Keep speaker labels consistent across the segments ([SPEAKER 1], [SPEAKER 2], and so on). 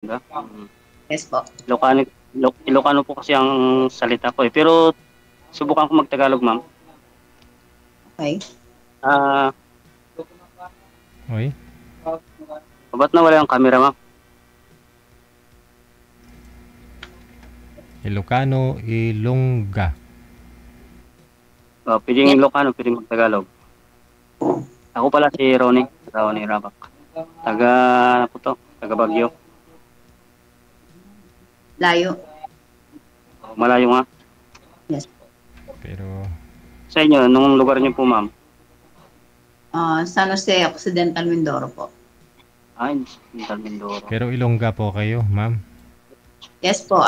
[SPEAKER 1] Mm.
[SPEAKER 2] Yes po.
[SPEAKER 1] Ilocano po kasi ang salita ko, eh, pero subukan ko mag-Tagalog, ma'am.
[SPEAKER 2] Okay.
[SPEAKER 1] Ah,
[SPEAKER 3] Uy,
[SPEAKER 1] ba't nawala yung camera, ma'am?
[SPEAKER 3] Ilocano, Ilongga.
[SPEAKER 1] Puwedeng
[SPEAKER 2] Yes.
[SPEAKER 1] Ilocano, puwedeng mag-Tagalog. Ako pala si Ronnie Rabak. Taga ano po 'to, taga Baguio.
[SPEAKER 2] Layo.
[SPEAKER 1] Malayo nga.
[SPEAKER 2] Yes.
[SPEAKER 3] Pero,
[SPEAKER 1] Sa inyo, anong lugar niyo po, ma'am?
[SPEAKER 2] San Jose Occidental Mindoro po.
[SPEAKER 1] Central Mindoro.
[SPEAKER 3] pero Ilongga po kayo, ma'am.
[SPEAKER 2] Yes po.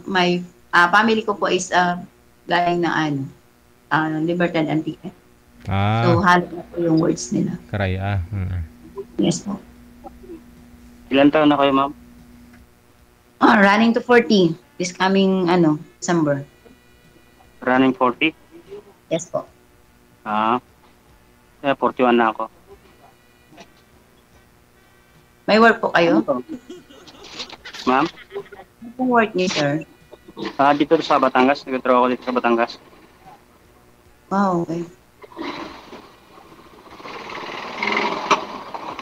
[SPEAKER 2] My family ko po is galing ng ano, Libertad Antique. So,
[SPEAKER 3] Ah,
[SPEAKER 2] halo na po yung words nila.
[SPEAKER 3] Karaya.
[SPEAKER 2] Yes po.
[SPEAKER 1] Ilan taon na kayo, ma'am?
[SPEAKER 2] Running to 40 this coming December.
[SPEAKER 1] Running 40?
[SPEAKER 2] Yes po.
[SPEAKER 1] Ah, 41 na ako.
[SPEAKER 2] May work po
[SPEAKER 1] Ano
[SPEAKER 2] kayo?
[SPEAKER 1] 'to? Ma'am?
[SPEAKER 2] Ano pong work niyo, sir?
[SPEAKER 1] Dito sa Batangas, nagtatrabaho ako dito sa Batangas.
[SPEAKER 2] Wow, okay.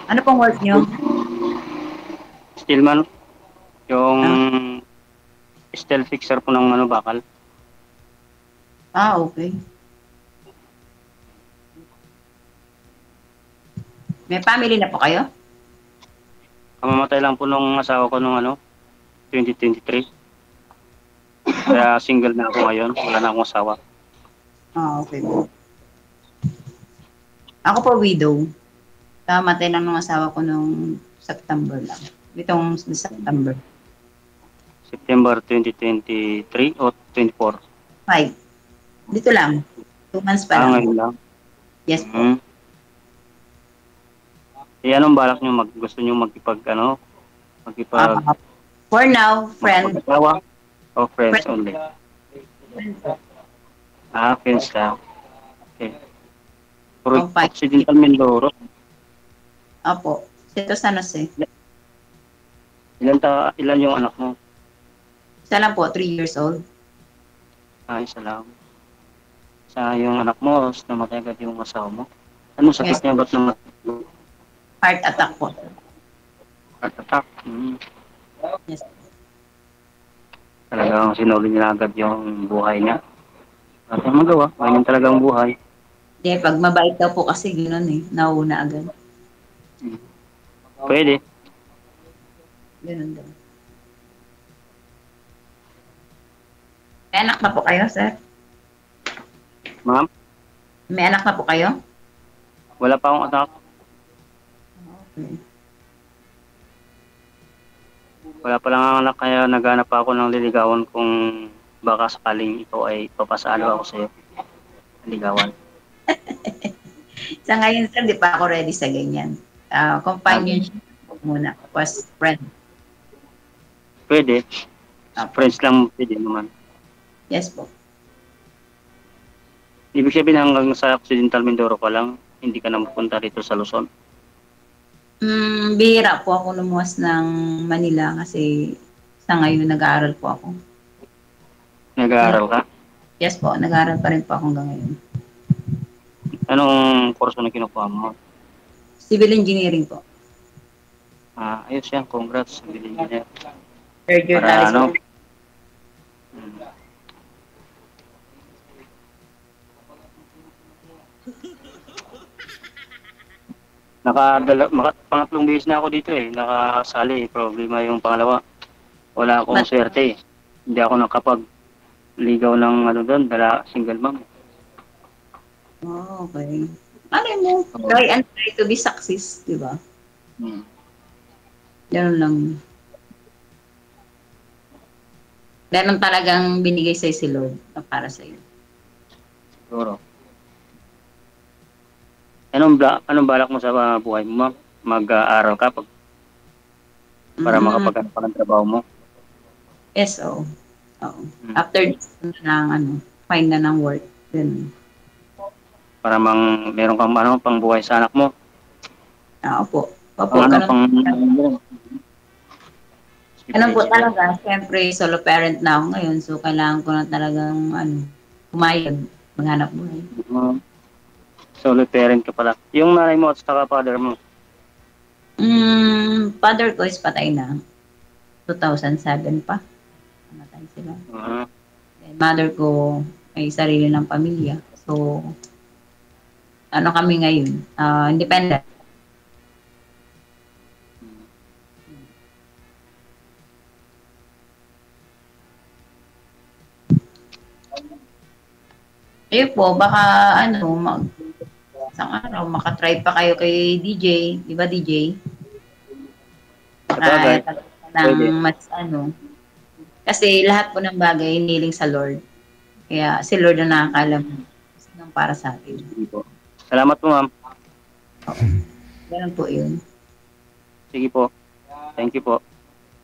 [SPEAKER 2] Ano pong work niyo?
[SPEAKER 1] Stillman, yung
[SPEAKER 2] Ah,
[SPEAKER 1] steel fixer po ng ano, bakal.
[SPEAKER 2] okay. May family na po kayo?
[SPEAKER 1] Kamamatay lang po nung asawa ko nung 2023. Kaya single na ako ngayon, wala na akong asawa.
[SPEAKER 2] Okay po. Ako po widow. Kamatay lang ng asawa ko nung September lang. Itong September.
[SPEAKER 1] September 2023 o 24?
[SPEAKER 2] 5. Dito lang. 2 months pa lang.
[SPEAKER 1] Ngayon lang.
[SPEAKER 2] Yes po.
[SPEAKER 1] Mm. Anong balak nyo? Gusto nyo
[SPEAKER 2] Uh,
[SPEAKER 1] magkipag,
[SPEAKER 2] for now, friend.
[SPEAKER 1] magpag-asawa? O friends
[SPEAKER 2] Friend.
[SPEAKER 1] only?
[SPEAKER 2] Friend po.
[SPEAKER 1] Friends lang. Okay.
[SPEAKER 2] Oh, 5.
[SPEAKER 1] Occidental Mindoro.
[SPEAKER 2] Opo. Dito San Jose.
[SPEAKER 1] Ilan yung anak mo?
[SPEAKER 2] Isa lang po, 3 years old.
[SPEAKER 1] Isa lang. Sa yung anak mo, namatay agad yung asawa mo. Anong sakit
[SPEAKER 2] Yes.
[SPEAKER 1] niya? Ba't namatay?
[SPEAKER 2] Heart attack po.
[SPEAKER 1] Heart attack. Mm.
[SPEAKER 2] Yes.
[SPEAKER 1] Talagang sinuli niya agad yung buhay niya. At ang magawa, ganyan talagang buhay.
[SPEAKER 2] Hindi, pag mabait daw po kasi gano'n eh. Nauuna agad.
[SPEAKER 1] Mm. Pwede.
[SPEAKER 2] Gano'n daw. May anak na po kayo, sir?
[SPEAKER 1] Ma'am,
[SPEAKER 2] May anak na po kayo?
[SPEAKER 1] wala pa akong anak.
[SPEAKER 2] Okay.
[SPEAKER 1] Wala pa lang ang anak, kaya naghanap pa ako ng liligawan kung baka sakaling ikaw ay papasalo ako sa'yo. Liligawan.
[SPEAKER 2] Sa ngayon, sir, di pa ako ready sa ganyan.
[SPEAKER 1] Sabi,
[SPEAKER 2] Companionship muna. Was friend.
[SPEAKER 1] pwede.
[SPEAKER 2] Opo.
[SPEAKER 1] Friends lang pwede naman.
[SPEAKER 2] Yes po.
[SPEAKER 1] Ibig sabihin hanggang sa Occidental Mindoro ka lang, hindi ka na mapunta dito sa Luzon.
[SPEAKER 2] Bihira po ako lumuwas ng Manila kasi sa ngayon nag-aaral po ako.
[SPEAKER 1] Nag-aaral ka?
[SPEAKER 2] Yes po, nag-aaral pa rin po ako hanggang ngayon.
[SPEAKER 1] Anong kurso na kinukuha mo?
[SPEAKER 2] Civil engineering po.
[SPEAKER 1] Ayos yan, congrats. Civil engineer.
[SPEAKER 2] Third year
[SPEAKER 1] Para
[SPEAKER 2] college po.
[SPEAKER 1] mm, pangatlong bihis na ako dito eh. Nakasali. Problema yung pangalawa. Wala akong
[SPEAKER 2] But,
[SPEAKER 1] swerte eh. Hindi ako nakapag-ligaw ng doon, single mom.
[SPEAKER 2] okay. Ano mo?
[SPEAKER 1] Oo.
[SPEAKER 2] Try and try to be success, di ba?
[SPEAKER 1] Hmm.
[SPEAKER 2] Ganun lang. Ganun talagang binigay sa'yo si Lord na para sa'yo.
[SPEAKER 1] Siguro. Anong balak mo sa buhay mo, ma'am? Mag-aaral ka para
[SPEAKER 2] Mm,
[SPEAKER 1] makapaghanap ka ng trabaho mo?
[SPEAKER 2] yes, oo. Oo.
[SPEAKER 1] Hmm.
[SPEAKER 2] After this, find na ng work. Ganun.
[SPEAKER 1] Para meron kang pang buhay sa anak mo.
[SPEAKER 2] Opo. Opo,
[SPEAKER 1] Pang
[SPEAKER 2] ganun.
[SPEAKER 1] pang
[SPEAKER 2] Ano po talaga, siyempre solo parent na ako ngayon, so kailangan ko na talagang pumayag, maghanap buhay.
[SPEAKER 1] Solo parent ka pala. Yung nanay mo at saka father mo.
[SPEAKER 2] Father ko is patay na. 2007 pa. Namatay sila. And mother ko may sarili ng pamilya. So, ano kami ngayon? Independent. Ayun po, baka isang araw, makatry pa kayo kay DJ. Di ba, DJ?
[SPEAKER 1] Sabagay.
[SPEAKER 2] Ng mas kasi lahat po ng bagay hiniling sa Lord. Kaya si Lord na nakakalam ng para sa atin.
[SPEAKER 1] Salamat po, ma'am.
[SPEAKER 2] Ganun po yun.
[SPEAKER 1] Sige po. Thank you po.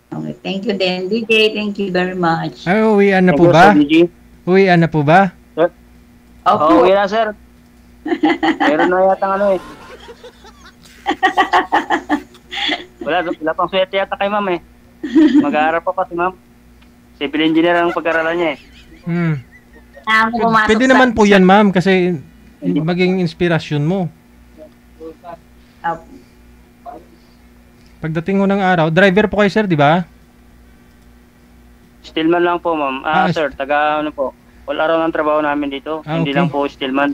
[SPEAKER 2] Okay, thank you din. DJ, thank you very much.
[SPEAKER 3] Ay, uwian na
[SPEAKER 1] Thank
[SPEAKER 3] po
[SPEAKER 1] you,
[SPEAKER 3] ba?
[SPEAKER 1] Sir DJ.
[SPEAKER 3] Uwian na po ba?
[SPEAKER 2] Opo.
[SPEAKER 1] Oo, na, sir. Meron na yata Wala pang swerte yata kay ma'am eh. Mag-aaral pa si ma'am. Civil engineer ang pag-aralan niya eh.
[SPEAKER 3] Pwede naman po yan, ma'am, kasi maging inspirasyon mo. Pagdating mo ng araw, driver po kayo, sir, di ba?
[SPEAKER 1] Stillman lang po, ma'am. Sir, taga po. All araw ng trabaho namin dito. Hindi
[SPEAKER 3] okay.
[SPEAKER 1] lang po stillman.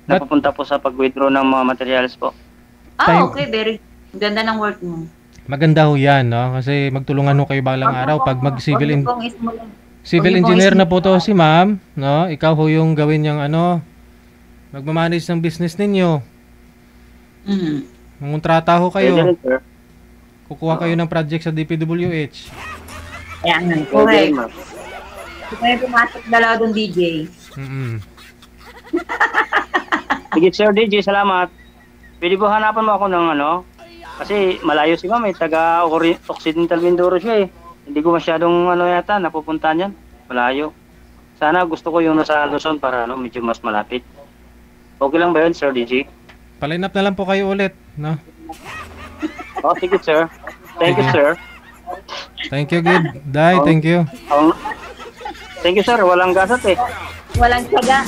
[SPEAKER 1] Napupunta po sa pag-withdraw ng mga materials po.
[SPEAKER 2] Okay. Very ganda ng work mo.
[SPEAKER 3] Maganda ho yan, no? Kasi magtulungan ho kayo balang araw pag mag-civil civil engineer na po to si ma'am, no? Ikaw ho yung gawin yung magmamanage ng business ninyo. Mangontrata ho kayo. Kukuha kayo ng project sa DPWH.
[SPEAKER 2] Kaya nga. Correct. Kaya pumasok dalawa doon, DJ.
[SPEAKER 1] Sige, Sir DJ, salamat. Pwede po hanapan mo ako ng kasi malayo si ma'am, taga Occidental Mindoro siya eh. Hindi ko masyadong yata napupuntahan yan. Malayo. Sana gusto ko yung nasa Luzon para medyo mas malapit. Okay lang ba yun, Sir DJ?
[SPEAKER 3] Paline up na lang po kayo ulit, no?
[SPEAKER 1] Sige, sir. Thank you, sir.
[SPEAKER 3] Thank you, good. Day, thank you.
[SPEAKER 1] Thank you, sir. Walang gasat eh.
[SPEAKER 2] Walang tiyaga.